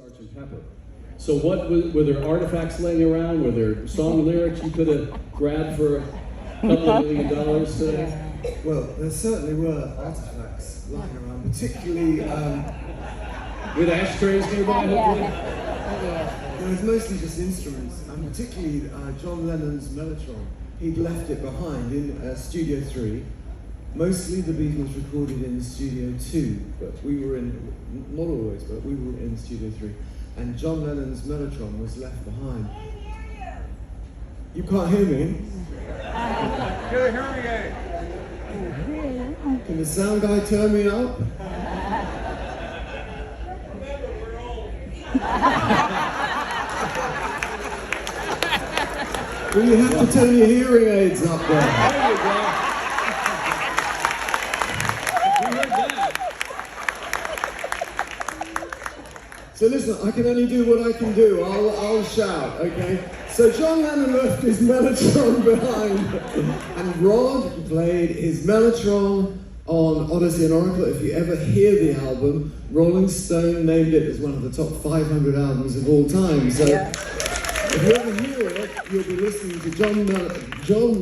Sgt. Pepper. So were there artifacts laying around? Were there song lyrics you could have grabbed for a couple of $1 million today? Well, there certainly were artifacts lying around, particularly with ashtrays nearby, hopefully? It was mostly just instruments, and particularly John Lennon's Mellotron. He'd left it behind in Studio 3. Mostly the Beatles recorded in Studio 2, but we were in, not always, but we were in Studio 3. And John Lennon's Mellotron was left behind. You can't hear me? Get a hearing aid. Can the sound guy turn me up? Well, you have to turn your hearing aids up there. There you go. We heard that. So listen, I can only do what I can do. I'll shout, okay? So John Lennon left his Mellotron behind, and Rod played his Mellotron on Odyssey and Oracle. If you ever hear the album, Rolling Stone named it as one of the top 500 albums of all time. So if you ever hear it, you'll be listening to John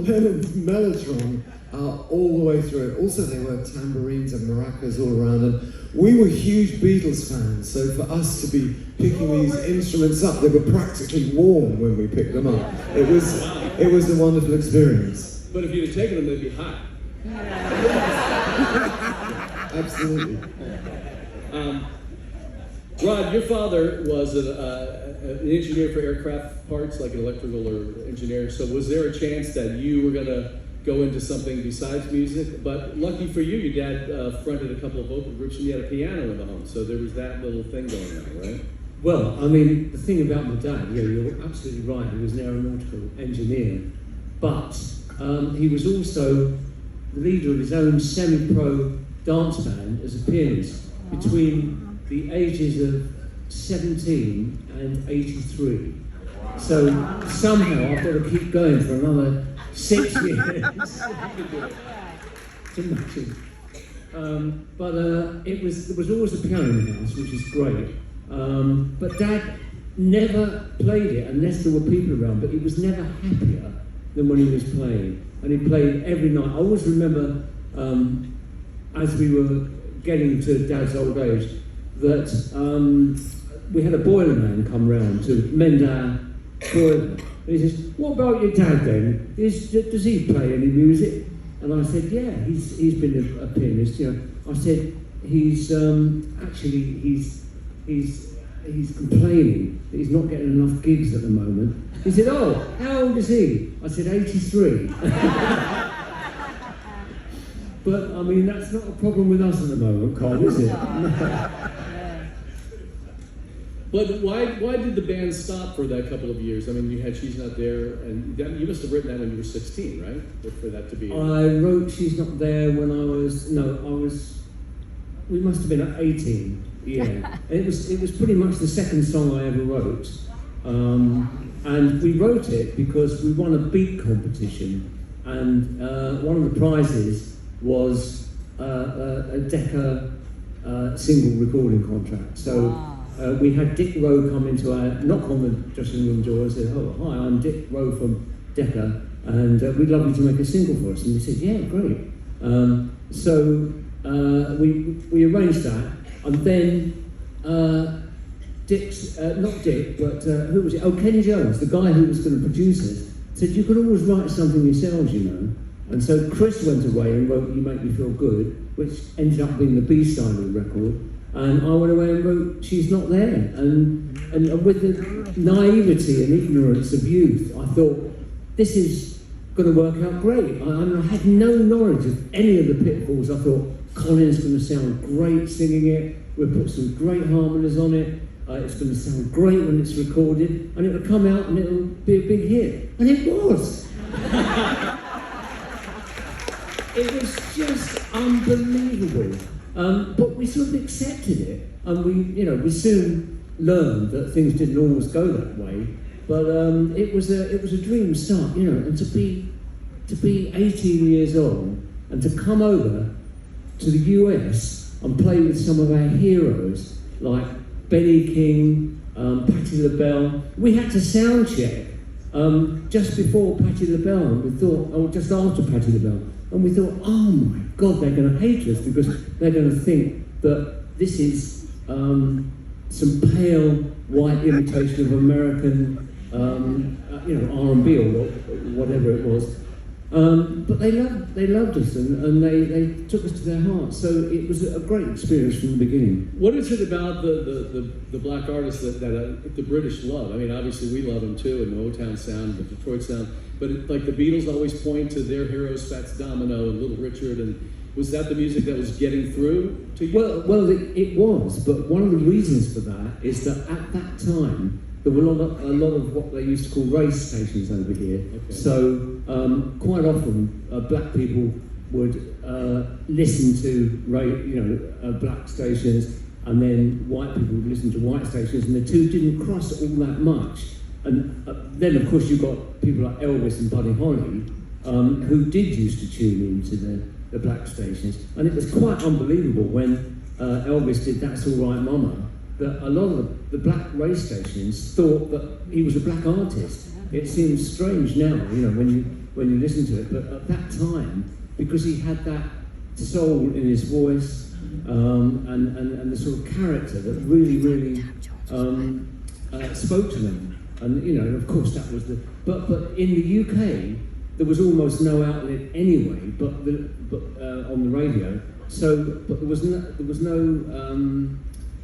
Lennon's Mellotron all the way through it. Also, there were tambourines and maracas all around, and we were huge Beatles fans, so for us to be picking these instruments up, they were practically warm when we picked them up. It was a wonderful experience. But if you'd have taken them, they'd be hot. Absolutely. Rod, your father was an engineer for aircraft parts, like an electrical or engineer, so was there a chance that you were going to go into something besides music? But lucky for you, your dad fronted a couple of vocal groups and you had a piano in the home, so there was that little thing going on, right? Well, I mean, the thing about my dad, yeah, you're absolutely right, he was an aeronautical engineer, but he was also the leader of his own semi-pro dance band as a pianist between the ages of 17 and 83. So somehow I've got to keep going for another 6 years. Imagine. But there was always a piano in the house, which is great. But Dad never played it unless there were people around, but he was never happier than when he was playing. And he played every night. I always remember, as we were getting to Dad's old age, that we had a boiler man come round to mend our boiler. And he says, "What about your dad then? Does he play any music?" And I said, "Yeah, he's been a pianist." You know, I said, "He's complaining that he's not getting enough gigs at the moment." He said, "Oh, how old is he?" I said, 83. But I mean, that's not a problem with us at the moment, Colin, is it? But why did the band stop for that couple of years? I mean, you had She's Not There, and you must have written that when you were 16, right? For that to be... I wrote She's Not There when we must have been at 18, yeah. And it was pretty much the second song I ever wrote. And we wrote it because we won a beat competition, and one of the prizes was a Decca single recording contract. So we had Dick Rowe come into our, knock on the dressing room door and said, "Oh, hi, I'm Dick Rowe from Decca, and we'd love you to make a single for us." And we said, "Yeah, great." So we arranged that, and then Dick's, not Dick, but who was it? Oh, Ken Jones, the guy who was going to produce it, said, "You could always write something yourselves, you know." And so Chris went away and wrote You Make Me Feel Good, which ended up being the B-side of the record. And I went away and wrote She's Not There. And with the naivety and ignorance of youth, I thought, this is going to work out great. I had no knowledge of any of the pitfalls. I thought, Colin's going to sound great singing it. We'll put some great harmonies on it. It's going to sound great when it's recorded. And it'll come out and it'll be a big hit. And it was. It was just unbelievable. But we sort of accepted it, and we soon learned that things didn't always go that way. But it was a dream start, you know. And to be 18 years old and to come over to the US and play with some of our heroes like Benny King, Patti LaBelle. We had to sound check just before Patti LaBelle, and we thought, or just after Patti LaBelle, and we thought, oh my God, they're going to hate us because they're going to think that this is some pale white imitation of American, R&B or whatever it was. But they loved us, and they took us to their hearts. So it was a great experience from the beginning. What is it about the black artists that the British love? I mean, obviously we love them too, and the Motown sound, the Detroit sound. But like the Beatles always point to their heroes, Fats Domino and Little Richard, and was that the music that was getting through to you? Well, it was. But one of the reasons for that is that at that time there were a lot of what they used to call race stations over here. Okay. So quite often black people would listen to black stations, and then white people would listen to white stations, and the two didn't cross all that much. And then of course you've got people like Elvis and Buddy Holly who did used to tune into the black stations, and it was quite unbelievable when Elvis did That's All Right Mama, that a lot of the black race stations thought that he was a black artist. It seems strange now, when you listen to it, but at that time, because he had that soul in his voice and the sort of character that really spoke to them, and of course that was but in the UK there was almost no outlet anyway, but on the radio. But there was no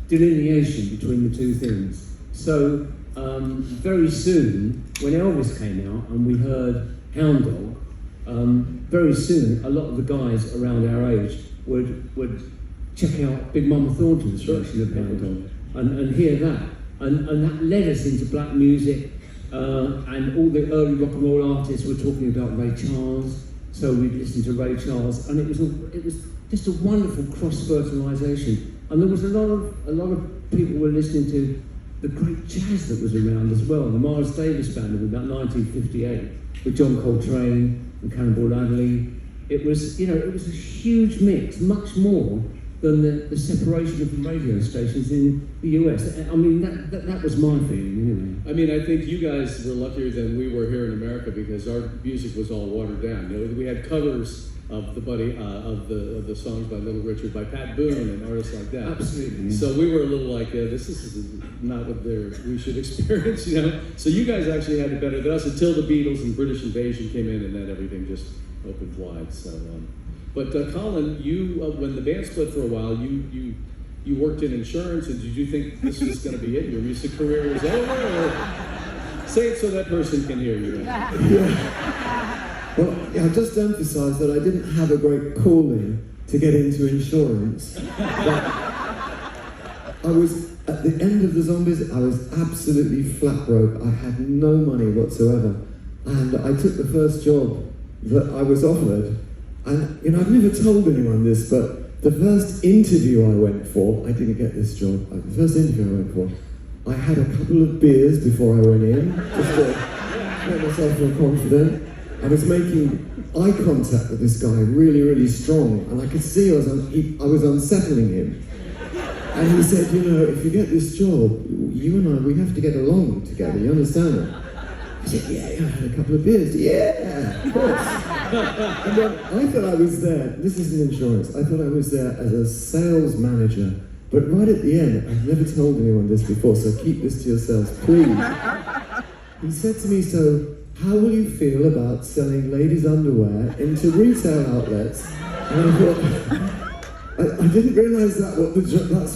delineation between the two things. So very soon, when Elvis came out and we heard Hound Dog, very soon a lot of the guys around our age would check out Big Mama Thornton's version of Hound Dog and hear that, and that led us into black music. And all the early rock and roll artists were talking about Ray Charles, so we'd listen to Ray Charles, and it was just a wonderful cross-fertilisation. And there was a lot of people were listening to the great jazz that was around as well. The Miles Davis Band of about 1958 with John Coltrane and Cannonball Adderley. It was a huge mix, much more than the separation of the radio stations in the US. I mean, that was my feeling, anyway. I mean, I think you guys were luckier than we were here in America because our music was all watered down. We had covers of the songs by Little Richard, by Pat Boone and artists like that. Absolutely. Yeah. So we were a little like, this is not what we should experience, So you guys actually had it better than us until the Beatles and British Invasion came in, and then everything just opened wide. So, but Colin, you when the band split for a while, you worked in insurance, and did you think this was going to be it? Your music career was over, or say it so that person can hear you? Yeah. Well, I'll just emphasise that I didn't have a great calling to get into insurance. But I was, at the end of the Zombies, I was absolutely flat broke. I had no money whatsoever. And I took the first job that I was offered. And, I've never told anyone this, but the first interview I went for, I didn't get this job. The first interview I went for, I had a couple of beers before I went in, just to make myself feel confident. I was making eye contact with this guy really, really strong, and I could see I was unsettling him. And he said, if you get this job, you and I, we have to get along together, you understand that? I said, yeah, I had a couple of beers. Yeah, of course. And then I thought I was there, this isn't insurance, I thought I was there as a sales manager. But right at the end, I've never told anyone this before, so keep this to yourselves, please. He said to me, so, how will you feel about selling ladies' underwear into retail outlets? And I thought, I didn't realise that's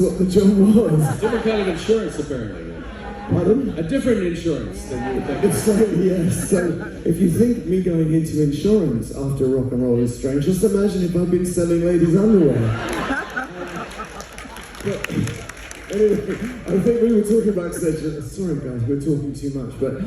what the job was. Different kind of insurance, apparently. Pardon? A different insurance than you would think. So, yes, so if you think me going into insurance after rock and roll is strange, just imagine if I'd been selling ladies' underwear. But anyway, I think we were talking backstage. Sorry guys, we're talking too much, but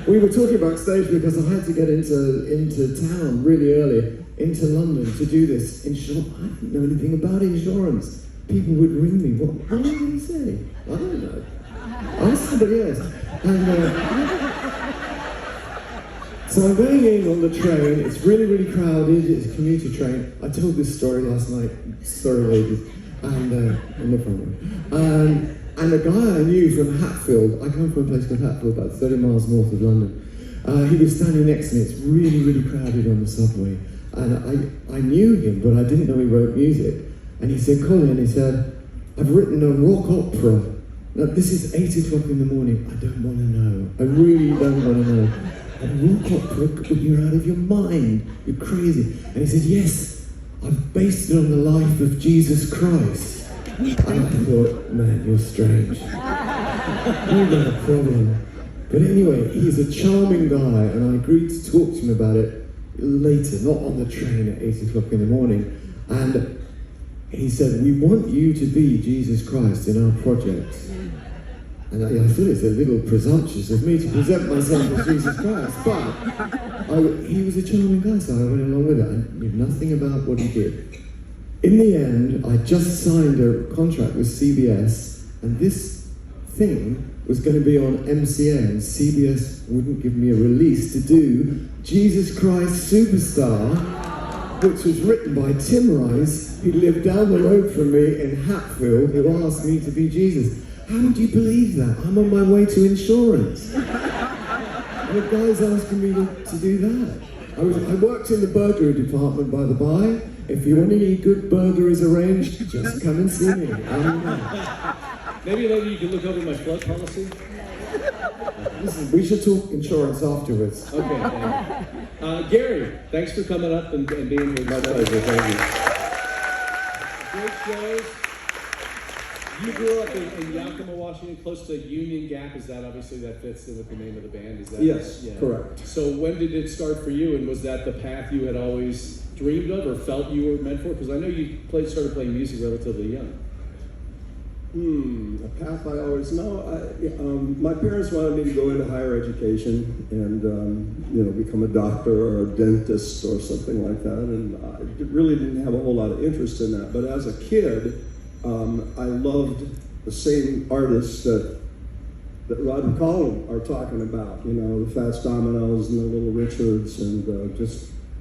we were talking backstage because I had to get into town really early, into London, to do this insurance. I didn't know anything about insurance. People would ring me. What did he say? I don't know. Ask somebody else. And so I'm going in on the train. It's really, really crowded. It's a commuter train. I told this story last night. Sorry, ladies. And in the front row. And a guy I knew from Hatfield, I come from a place called Hatfield, about 30 miles north of London. He was standing next to me. It's really, really crowded on the subway. And I knew him, but I didn't know he wrote music. And he said, Colin, he said, I've written a rock opera. Now, this is 8 o'clock in the morning. I don't want to know. I really don't want to know. A rock opera when you're out of your mind. You're crazy. And he said, yes, I've based it on the life of Jesus Christ. And I thought, man, you're strange. You've got a problem. But anyway, he's a charming guy, and I agreed to talk to him about it later, not on the train at 8 o'clock in the morning. And he said, we want you to be Jesus Christ in our project. And I thought it's a little presumptuous of me to present myself as Jesus Christ, but he was a charming guy, so I went along with it. I knew nothing about what he did. In the end, I just signed a contract with CBS, and this thing was going to be on MCA, and CBS wouldn't give me a release to do Jesus Christ Superstar, which was written by Tim Rice, who lived down the road from me in Hatfield, who asked me to be Jesus. How would you believe that? I'm on my way to insurance. And the guy's asking me to do that. I worked in the burglary department, by the by. If you want any good burglaries arranged, just come and see me. Maybe later you can look over my flood policy. Listen, we should talk insurance afterwards. Okay. Gary, thanks for coming up and being here. My pleasure, thank you. Great shows. You grew up in Yakima, Washington, close to Union Gap. Is that obviously that fits in with the name of the band? Is that Yes, correct. So when did it start for you, and was that the path you had always dreamed of or felt you were meant for? Because I know you started playing music relatively young. A path I always know. My parents wanted me to go into higher education and become a doctor or a dentist or something like that, and I really didn't have a whole lot of interest in that. But as a kid, I loved the same artists that Rod and Colin are talking about. You know, the Fats Dominoes and the Little Richards, and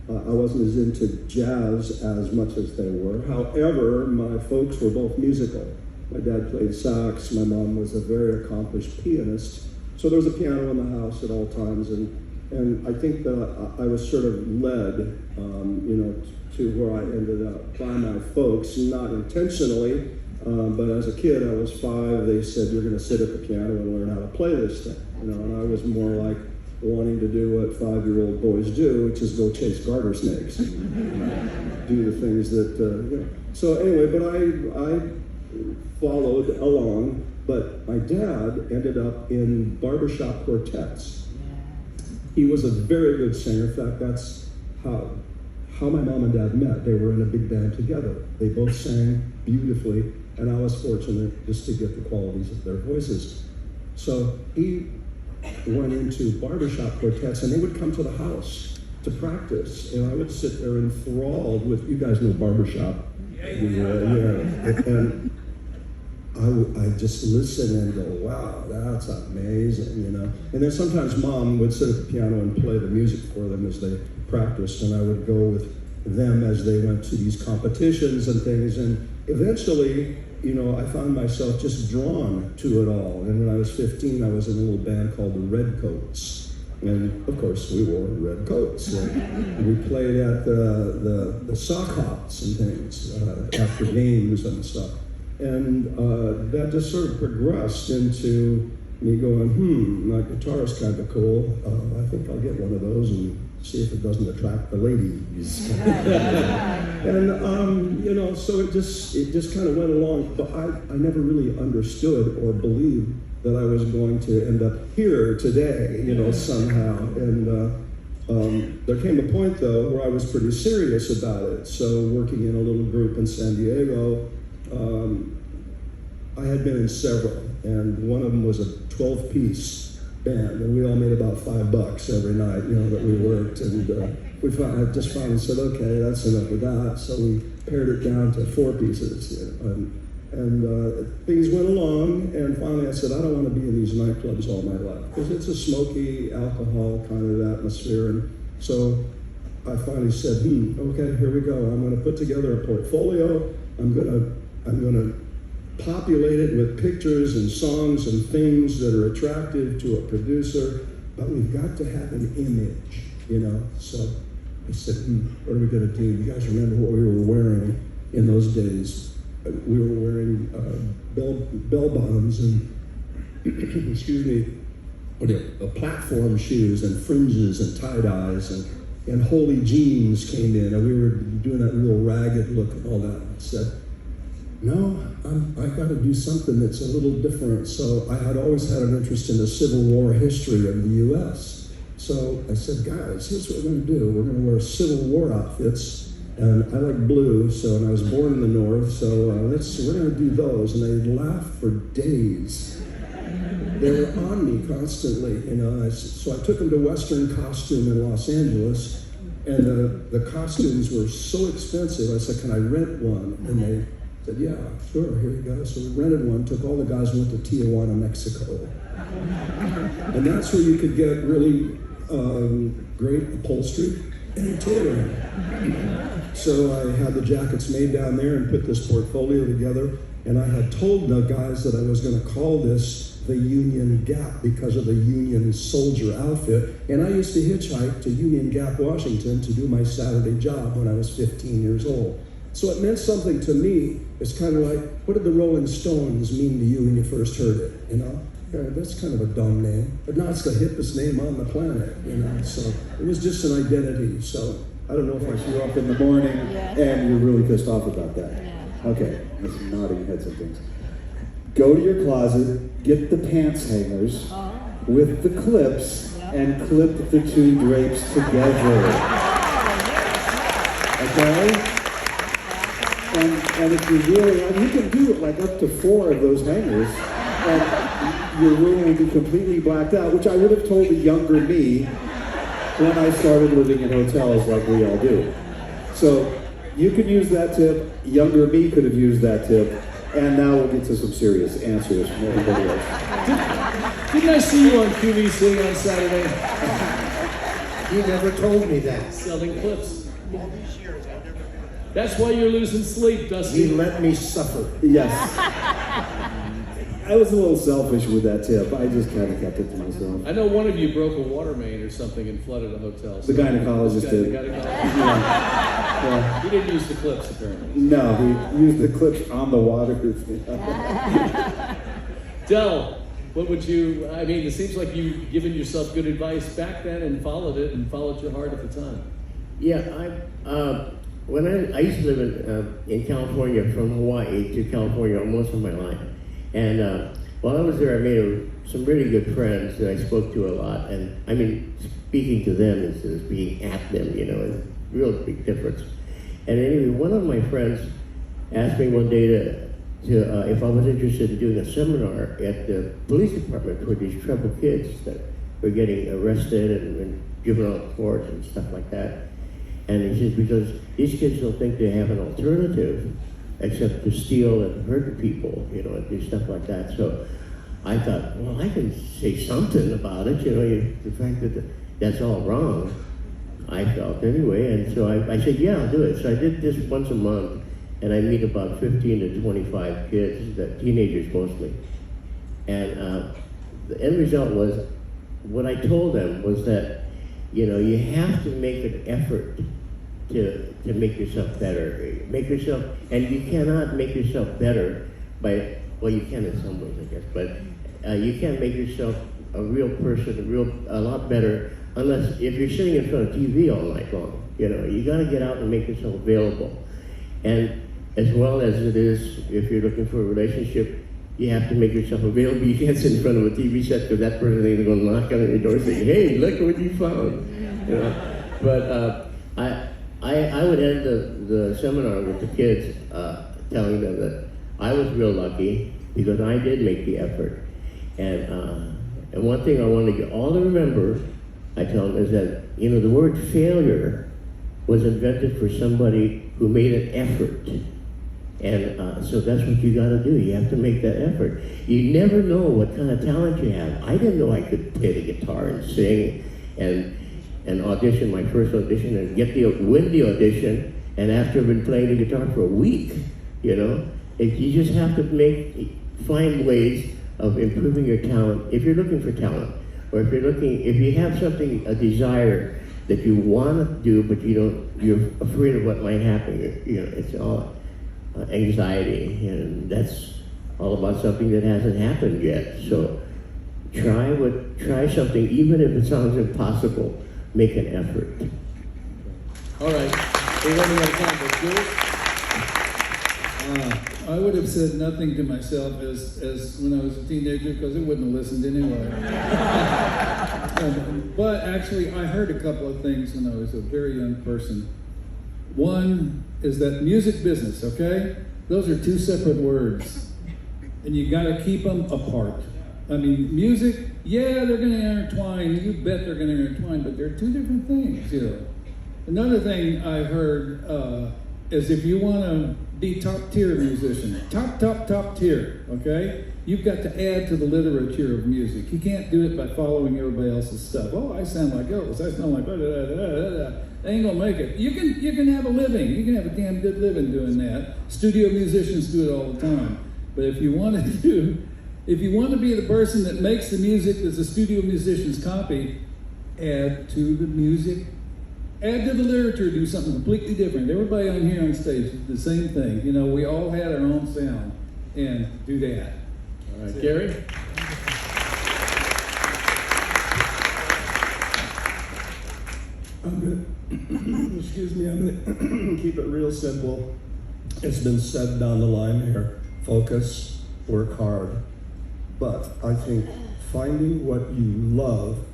I wasn't as into jazz as much as they were. However, my folks were both musical. My dad played sax, my mom was a very accomplished pianist. So there was a piano in the house at all times, and I think that I was sort of led, to where I ended up by my folks, not intentionally, but as a kid, I was 5, they said, you're gonna sit at the piano and learn how to play this thing, and I was more like wanting to do what 5-year-old boys do, which is go chase garter snakes, do the things that, So anyway, but I followed along, but my dad ended up in barbershop quartets. He was a very good singer. In fact, that's how my mom and dad met. They were in a big band together. They both sang beautifully, and I was fortunate just to get the qualities of their voices. So he went into barbershop quartets, and they would come to the house to practice, and I would sit there enthralled with, you guys know barbershop. And I just listen and go, wow, that's amazing, And then sometimes Mom would sit at the piano and play the music for them as they practiced, and I would go with them as they went to these competitions and things, and eventually, I found myself just drawn to it all. And when I was 15, I was in a little band called the Redcoats. And of course, we wore red coats. And we played at the sock hops and things after games and stuff. And that just sort of progressed into me going, my guitar's kind of cool. I think I'll get one of those and see if it doesn't attract the ladies. And so it just kind of went along. But I never really understood or believed that I was going to end up here today, somehow. And there came a point, though, where I was pretty serious about it. So working in a little group in San Diego, I had been in several, and one of them was a 12-piece band, and we all made about $5 every night, that we worked. And I just finally said, okay, that's enough of that. So we pared it down to 4 pieces. And things went along, and finally I said, I don't want to be in these nightclubs all my life, because it's a smoky, alcohol kind of atmosphere. And so I finally said, okay, here we go. I'm going to put together a portfolio. I'm going to I'm going to populate it with pictures and songs and things that are attractive to a producer, but we've got to have an image, you know? So I said, what are we going to do? You guys remember what we were wearing in those days? We were wearing bell bottoms and, excuse me, platform shoes and fringes and tie-dyes and holy jeans came in, and we were doing that real ragged look and all that. I said, no, I got to do something that's a little different. So I had always had an interest in the Civil War history of the U.S. So I said, guys, here's what we're going to do. We're going to wear Civil War outfits, and I like blue, and I was born in the North, so we're going to do those. And they laughed for days. They were on me constantly, you know. So I took them to Western Costume in Los Angeles, and the costumes were so expensive. I said, can I rent one? And they said, yeah, sure, here you go. So we rented one, took all the guys and went to Tijuana, Mexico. And that's where you could get really great upholstery and tailoring. So I had the jackets made down there and put this portfolio together. And I had told the guys that I was going to call this the Union Gap because of the Union soldier outfit. And I used to hitchhike to Union Gap, Washington to do my Saturday job when I was 15 years old. So it meant something to me. It's kind of like, what did the Rolling Stones mean to you when you first heard it, you know? Yeah, that's kind of a dumb name, but now it's the hippest name on the planet, you know? So it was just an identity. So I don't know if I You're up in the morning and you're really pissed off about that. Okay, that's nodding heads and things. Go to your closet, get the pants hangers with the clips, and clip the two drapes together. Okay? And if you really, you can do it like up to 4 of those hangers, and your room will be completely blacked out, which I would have told the younger me when I started living in hotels like we all do. So you could use that tip, younger me could have used that tip, and now we'll get to some serious answers from everybody else. Didn't I see you on QVC on Saturday? You never told me that. Selling clips. That's why you're losing sleep, Dusty. He let me suffer. Yes. I was a little selfish with that tip. I just kind of kept it to myself. I know one of you broke a water main or something and flooded a hotel. The gynecologist did. The gynecologist. Yeah. He didn't use the clips, apparently. No, he used the clips on the water. Del, what would you, I mean, it seems like you've given yourself good advice back then and followed it and followed your heart at the time. Yeah, when I used to live in California, from Hawaii to California most of my life. And while I was there, I made some really good friends that I spoke to a lot. And I mean, speaking to them instead of being at them, you know, is a real big difference. And anyway, one of my friends asked me one day to if I was interested in doing a seminar at the police department for these troubled kids that were getting arrested and juvenile court and stuff like that. And he says, because these kids don't think they have an alternative except to steal and hurt people, you know, and do stuff like that. So I thought, well, I can say something about it, you know, the fact that that's all wrong, I felt anyway. And so I said, yeah, I'll do it. So I did this once a month, and I meet about 15 to 25 kids, teenagers mostly. And the end result was, what I told them was that, you know, you have to make an effort to make yourself better. Make yourself, and you cannot make yourself better by, well, you can in some ways, I guess, but you can't make yourself a real person, a lot better, unless, if you're sitting in front of TV all night long, you know, you gotta get out and make yourself available. And as well as it is, if you're looking for a relationship, you have to make yourself available. You can't sit in front of a TV set because that person is going to knock on your door saying, hey, look what you found. You know? But I would end the seminar with the kids telling them that I was real lucky because I did make the effort. And one thing I want to get all to remember, I tell them, is that, you know, the word failure was invented for somebody who made an effort. And so that's what you got to do. You have to make that effort. You never know what kind of talent you have. I didn't know I could play the guitar and sing and audition, my first audition, and win the audition. And after I've been playing the guitar for a week, you know, If you just have to find ways of improving your talent. If you're looking for talent, or if you have something, a desire that you want to do, but you're afraid of what might happen. It's all anxiety, and that's all about something that hasn't happened yet. So try something, even if it sounds impossible. Make an effort. All right, we're running out of time, but Jules? I would have said nothing to myself as when I was a teenager, because I wouldn't have listened anyway. But actually, I heard a couple of things when I was a very young person. One is that music business, okay? Those are two separate words, and you got to keep them apart. I mean, music, yeah, they're going to intertwine. You bet they're going to intertwine, but they're two different things, Another thing I heard is if you want to be top tier musician, top tier, okay? You've got to add to the literature of music. You can't do it by following everybody else's stuff. Oh, I sound like Elvis. I sound like They ain't gonna make it. You can have a living. You can have a damn good living doing that. Studio musicians do it all the time. But if you want to be the person that makes the music that the studio musicians copy, add to the music. Add to the literature, do something completely different. Everybody on here on stage did the same thing. We all had our own sound, and do that. All right, Gary? Excuse me, I'm gonna keep it real simple. It's been said down the line here. Focus, work hard. But I think finding what you love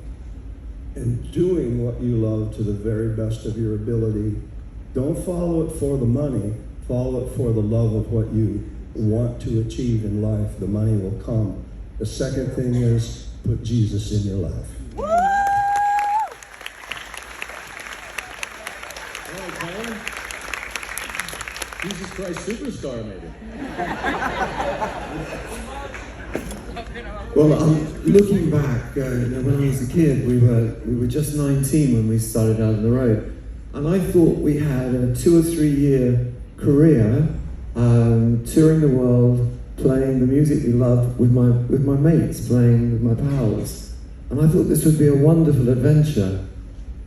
and doing what you love to the very best of your ability. Don't follow it for the money, follow it for the love of what you want to achieve in life. The money will come. The second thing is put Jesus in your life. All right, Colin? Jesus Christ Superstar, maybe. Well, looking back, when I was a kid, we were just 19 when we started out on the road, and I thought we had a 2 or 3 year career touring the world, playing the music we loved with my mates, playing with my pals, and I thought this would be a wonderful adventure.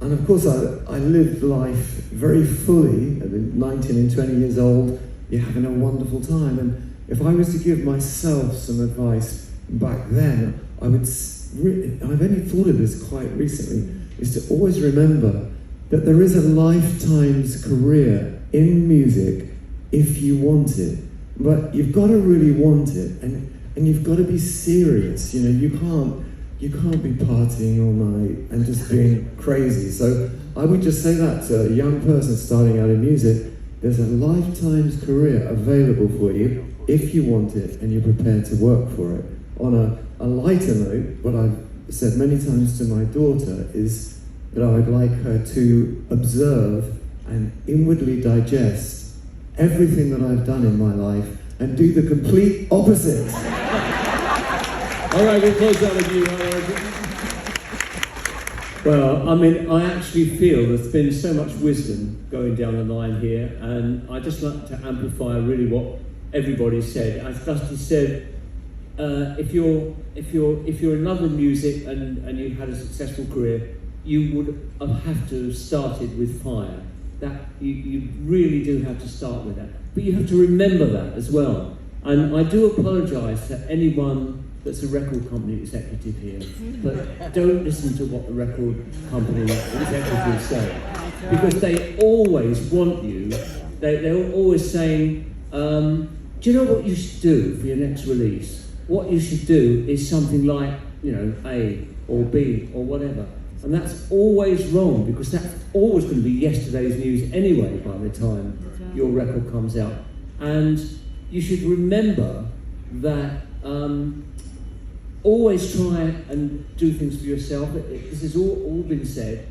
And of course, I lived life very fully. At 19 and 20 years old, you're having a wonderful time. And if I was to give myself some advice back then, I've only thought of this quite recently, is to always remember that there is a lifetime's career in music if you want it. But you've got to really want it, and you've got to be serious. You can't be partying all night and just being crazy. So I would just say that to a young person starting out in music, there's a lifetime's career available for you if you want it and you're prepared to work for it. On a lighter note, what I've said many times to my daughter is that I would like her to observe and inwardly digest everything that I've done in my life and do the complete opposite. All right, we'll close out with you, Argent. Well, I actually feel there's been so much wisdom going down the line here, and I'd just like to amplify really what everybody said. As Dusty said, if you're in love with music and you had a successful career, you would have to have started with fire. That you really do have to start with that. But you have to remember that as well. And I do apologise to anyone that's a record company executive here, but don't listen to what the record company executives say, because they always want you. They're always saying, do you know what you should do for your next release? What you should do is something like, A or B or whatever. And that's always wrong, because that's always going to be yesterday's news anyway by the time your record comes out. And you should remember that always try and do things for yourself. This has all been said,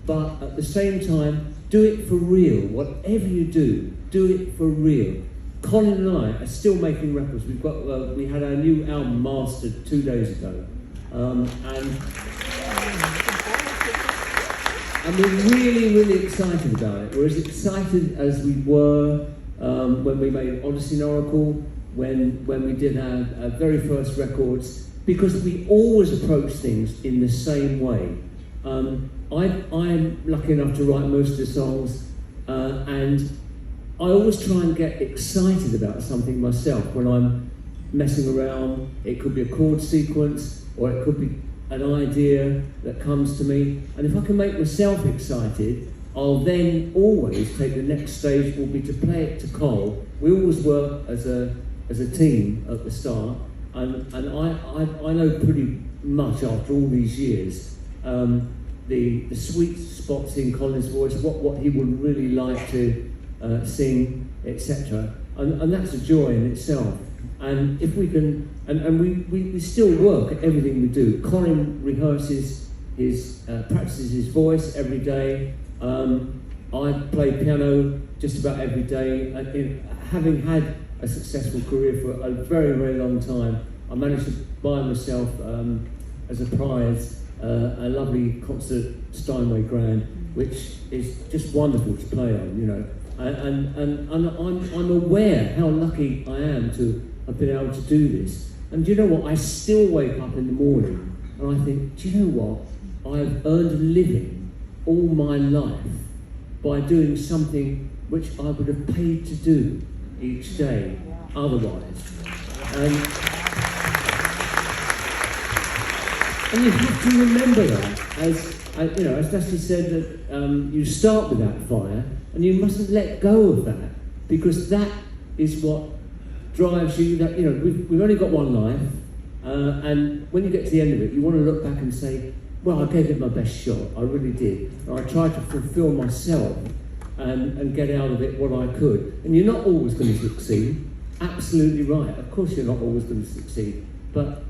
but at the same time, do it for real. Whatever you do it for real. Colin and I are still making records. We had our new album mastered 2 days ago, and we're really, really excited about it. We're as excited as we were when we made Odyssey and Oracle, when we did our very first records, because we always approach things in the same way. I'm lucky enough to write most of the songs, and I always try and get excited about something myself when I'm messing around. It could be a chord sequence, or it could be an idea that comes to me, and if I can make myself excited, I'll then always take the next stage will be to play it to Col. We always work as a team at the start, and I know pretty much after all these years the sweet spots in Colin's voice, what he would really like to sing, etc. And that's a joy in itself. And if we can, and we still work at everything we do. Colin rehearses practices his voice every day. I play piano just about every day. Having had a successful career for a very, very long time, I managed to buy myself, as a prize, a lovely concert Steinway Grand, which is just wonderful to play on, you know. And I'm aware how lucky I am to have been able to do this. And do you know what? I still wake up in the morning and I think, do you know what? I've earned a living all my life by doing something which I would have paid to do each day otherwise. And you have to remember that, as Dusty said, that you start with that fire, and you mustn't let go of that, because that is what drives you. That we've only got one life, and when you get to the end of it, you want to look back and say, well, I gave it my best shot. I really did. And I tried to fulfil myself and get out of it what I could. And you're not always going to succeed. Absolutely right. Of course, you're not always going to succeed, but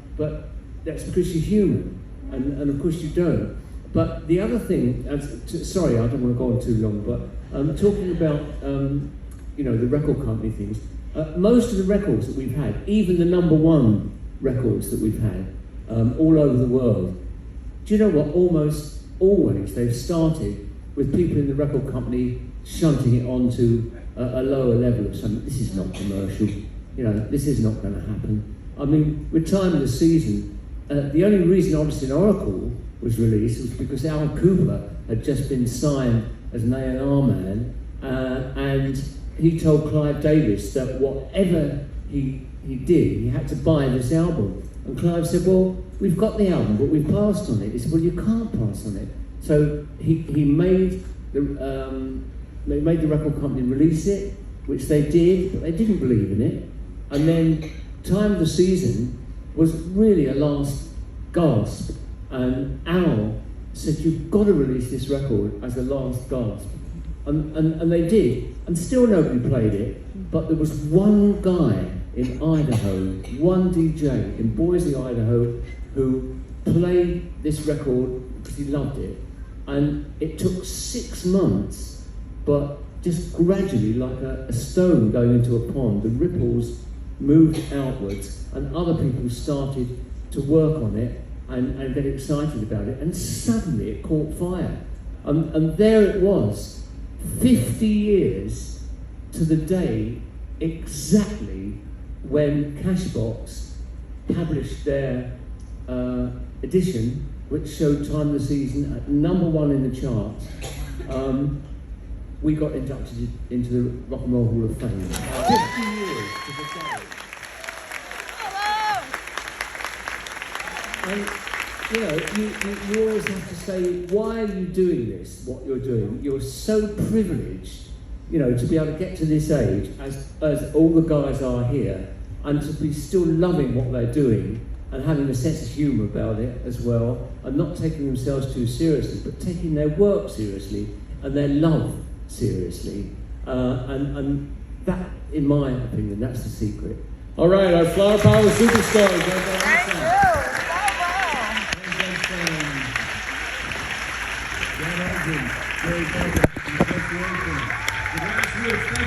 that's because you're human, and of course you don't. But the other thing, sorry, I don't want to go on too long, but talking about the record company things, most of the records that we've had, even the #1 records that we've had all over the world, do you know what? Almost always they've started with people in the record company shunting it onto a lower level of something. This is not commercial. This is not going to happen. I mean, with Time of the Season, the only reason Odyssey and Oracle was released was because Al Cooper had just been signed as an A&R man, and he told Clive Davis that whatever he did, he had to buy this album. And Clive said, well, we've got the album, but we've passed on it. He said, well, you can't pass on it. So he made the record company release it, which they did, but they didn't believe in it. And then Time of the Season was really a last gasp. And Al said, you've got to release this record as a last gasp. And they did, and still nobody played it, but there was one guy in Idaho, one DJ in Boise, Idaho, who played this record because he loved it. And it took 6 months, but just gradually, like a stone going into a pond, the ripples moved outwards, and other people started to work on it and get excited about it, and suddenly it caught fire. And there it was, 50 years to the day exactly when Cashbox published their edition, which showed Time of the Season at #1 in the charts. We got inducted into the Rock and Roll Hall of Fame. 50 years to the day. And you always have to say, why are you doing this, what you're doing? You're so privileged, to be able to get to this age, as all the guys are here, and to be still loving what they're doing, and having a sense of humour about it as well, and not taking themselves too seriously, but taking their work seriously, and their love seriously. And that, in my opinion, that's the secret. All right, our FlowerPower superstars. Thank you.